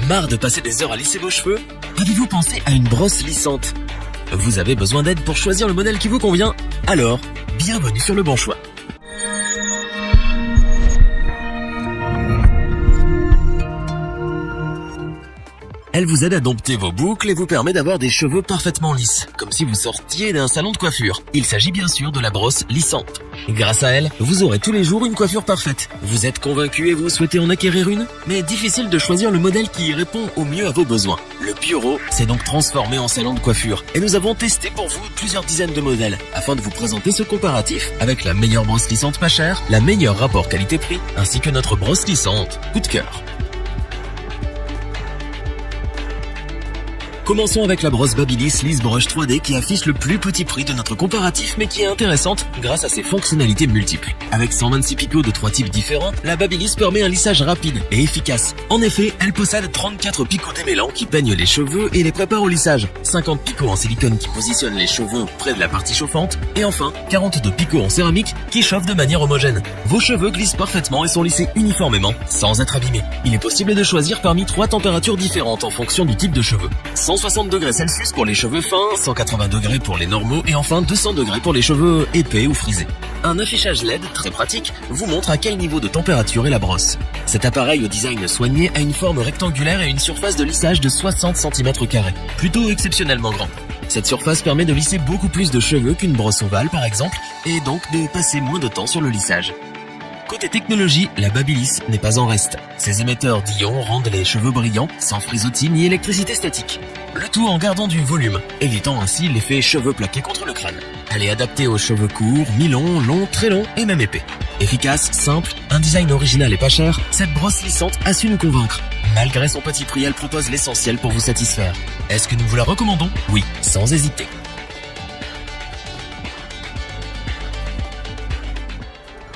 Marre de passer des heures à lisser vos cheveux? Avez-vous pensé à une brosse lissante? Vous avez besoin d'aide pour choisir le modèle qui vous convient? Alors, bienvenue sur le bon choix. Elle vous aide à dompter vos boucles et vous permet d'avoir des cheveux parfaitement lisses, comme si vous sortiez d'un salon de coiffure. Il s'agit bien sûr de la brosse lissante. Grâce à elle, vous aurez tous les jours une coiffure parfaite. Vous êtes convaincu et vous souhaitez en acquérir une? Mais difficile de choisir le modèle qui répond au mieux à vos besoins. Le Bureau s'est donc transformé en salon de coiffure et nous avons testé pour vous plusieurs dizaines de modèles afin de vous présenter ce comparatif avec la meilleure brosse lissante pas chère, la meilleure rapport qualité-prix ainsi que notre brosse lissante coup de cœur. Commençons avec la brosse Babyliss Liss Brush 3D qui affiche le plus petit prix de notre comparatif mais qui est intéressante grâce à ses fonctionnalités multiples. Avec 126 picots de 3 types différents, la Babyliss permet un lissage rapide et efficace. En effet, elle possède 34 picots démêlants qui peignent les cheveux et les préparent au lissage, 50 picots en silicone qui positionnent les cheveux près de la partie chauffante et enfin 42 picots en céramique qui chauffent de manière homogène. Vos cheveux glissent parfaitement et sont lissés uniformément sans être abîmés. Il est possible de choisir parmi 3 températures différentes en fonction du type de cheveux. 160 degrés Celsius pour les cheveux fins, 180 degrés pour les normaux et enfin 200 degrés pour les cheveux épais ou frisés. Un affichage LED très pratique vous montre à quel niveau de température est la brosse. Cet appareil au design soigné a une forme rectangulaire et une surface de lissage de 60 cm², plutôt exceptionnellement grande. Cette surface permet de lisser beaucoup plus de cheveux qu'une brosse ovale par exemple et donc de passer moins de temps sur le lissage. Côté technologie, la Babyliss n'est pas en reste. Ses émetteurs d'ions rendent les cheveux brillants, sans frisottis ni électricité statique. Le tout en gardant du volume, évitant ainsi l'effet cheveux plaqués contre le crâne. Elle est adaptée aux cheveux courts, mi-longs, longs, très longs et même épais. Efficace, simple, un design original et pas cher, cette brosse lissante a su nous convaincre. Malgré son petit prix, elle propose l'essentiel pour vous satisfaire. Est-ce que nous vous la recommandons? Oui, sans hésiter.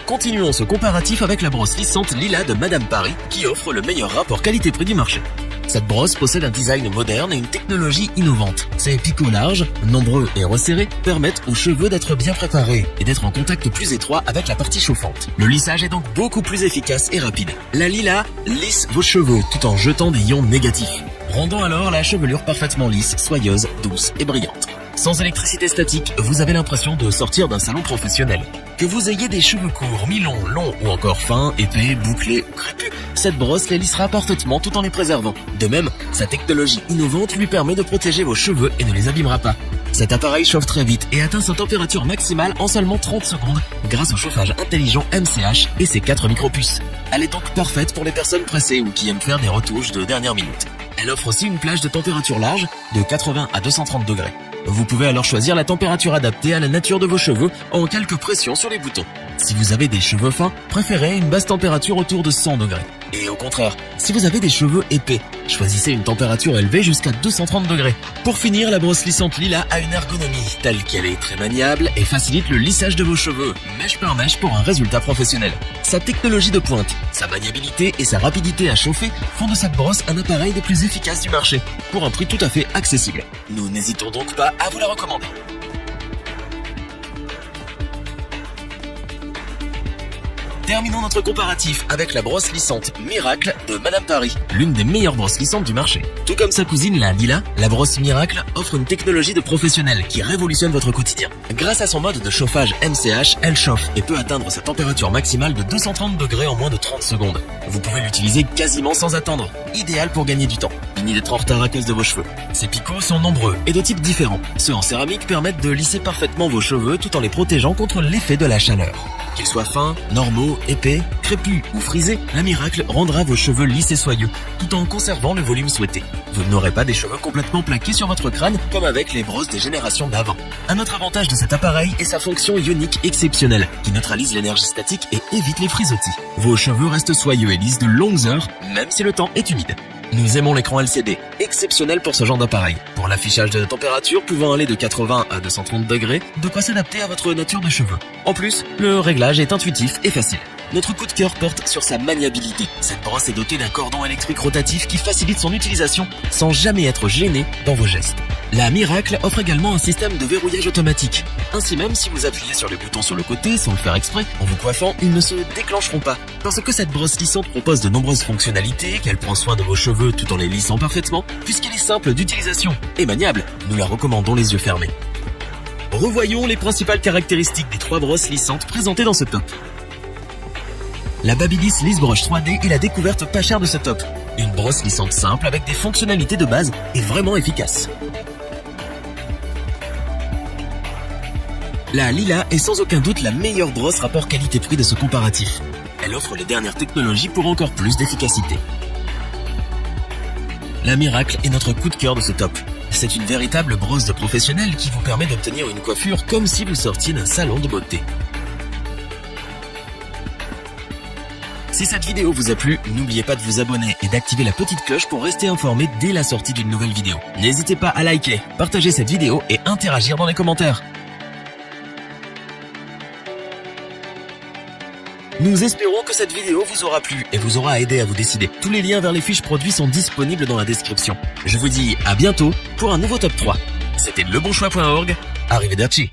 Continuons ce comparatif avec la brosse lissante Lila de Madame Paris qui offre le meilleur rapport qualité-prix du marché. Cette brosse possède un design moderne et une technologie innovante. Ses picots larges, nombreux et resserrés permettent aux cheveux d'être bien préparés et d'être en contact plus étroit avec la partie chauffante. Le lissage est donc beaucoup plus efficace et rapide. La Lila lisse vos cheveux tout en jetant des ions négatifs, rendant alors la chevelure parfaitement lisse, soyeuse, douce et brillante. Sans électricité statique, vous avez l'impression de sortir d'un salon professionnel. Que vous ayez des cheveux courts, mi-longs, longs ou encore fins, épais, bouclés ou crépus, cette brosse les lissera parfaitement tout en les préservant. De même, sa technologie innovante lui permet de protéger vos cheveux et ne les abîmera pas. Cet appareil chauffe très vite et atteint sa température maximale en seulement 30 secondes grâce au chauffage intelligent MCH et ses 4 micropuces. Elle est donc parfaite pour les personnes pressées ou qui aiment faire des retouches de dernière minute. Elle offre aussi une plage de température large de 80 à 230 degrés. Vous pouvez alors choisir la température adaptée à la nature de vos cheveux en quelques pressions sur les boutons. Si vous avez des cheveux fins, préférez une basse température autour de 100 degrés. Et au contraire, si vous avez des cheveux épais, choisissez une température élevée jusqu'à 230 degrés. Pour finir, la brosse lissante Lila a une ergonomie telle qu'elle est très maniable et facilite le lissage de vos cheveux, mèche par mèche pour un résultat professionnel. Sa technologie de pointe, sa maniabilité et sa rapidité à chauffer font de cette brosse un appareil des plus efficaces du marché, pour un prix tout à fait accessible. Nous n'hésitons donc pas à vous la recommander. Terminons notre comparatif avec la brosse lissante Miracle de Madame Paris, l'une des meilleures brosses lissantes du marché. Tout comme sa cousine la Lila, la brosse Miracle offre une technologie de professionnel qui révolutionne votre quotidien. Grâce à son mode de chauffage MCH, elle chauffe et peut atteindre sa température maximale de 230 degrés en moins de 30 secondes. Vous pouvez l'utiliser quasiment sans attendre, idéal pour gagner du temps. Fini d'être en retard à cause de vos cheveux. Ses picots sont nombreux et de types différents. Ceux en céramique permettent de lisser parfaitement vos cheveux tout en les protégeant contre l'effet de la chaleur. Qu'ils soient fins, normaux, épais, crépus ou frisés, la Miracle rendra vos cheveux lisses et soyeux, tout en conservant le volume souhaité. Vous n'aurez pas des cheveux complètement plaqués sur votre crâne comme avec les brosses des générations d'avant. Un autre avantage de cet appareil est sa fonction ionique exceptionnelle, qui neutralise l'énergie statique et évite les frisottis. Vos cheveux restent soyeux et lisses de longues heures, même si le temps est humide. Nous aimons l'écran LCD, exceptionnel pour ce genre d'appareil. Pour l'affichage de température pouvant aller de 80 à 230 degrés, de quoi s'adapter à votre nature de cheveux. En plus, le réglage est intuitif et facile. Notre coup de cœur porte sur sa maniabilité. Cette brosse est dotée d'un cordon électrique rotatif qui facilite son utilisation sans jamais être gêné dans vos gestes. La Miracle offre également un système de verrouillage automatique. Ainsi même, si vous appuyez sur les boutons sur le côté sans le faire exprès, en vous coiffant, ils ne se déclencheront pas. Parce que cette brosse lissante propose de nombreuses fonctionnalités, qu'elle prend soin de vos cheveux tout en les lissant parfaitement, puisqu'elle est simple d'utilisation et maniable, nous la recommandons les yeux fermés. Revoyons les principales caractéristiques des 3 brosses lissantes présentées dans ce top. La Babyliss Liss Brush 3D est la découverte pas chère de ce top. Une brosse lissante simple avec des fonctionnalités de base et vraiment efficace. La Lila est sans aucun doute la meilleure brosse rapport qualité-prix de ce comparatif. Elle offre les dernières technologies pour encore plus d'efficacité. La Miracle est notre coup de cœur de ce top. C'est une véritable brosse de professionnel qui vous permet d'obtenir une coiffure comme si vous sortiez d'un salon de beauté. Si cette vidéo vous a plu, n'oubliez pas de vous abonner et d'activer la petite cloche pour rester informé dès la sortie d'une nouvelle vidéo. N'hésitez pas à liker, partager cette vidéo et interagir dans les commentaires. Nous espérons que cette vidéo vous aura plu et vous aura aidé à vous décider. Tous les liens vers les fiches produits sont disponibles dans la description. Je vous dis à bientôt pour un nouveau top 3. C'était lebonchoix.org. Arrivederci.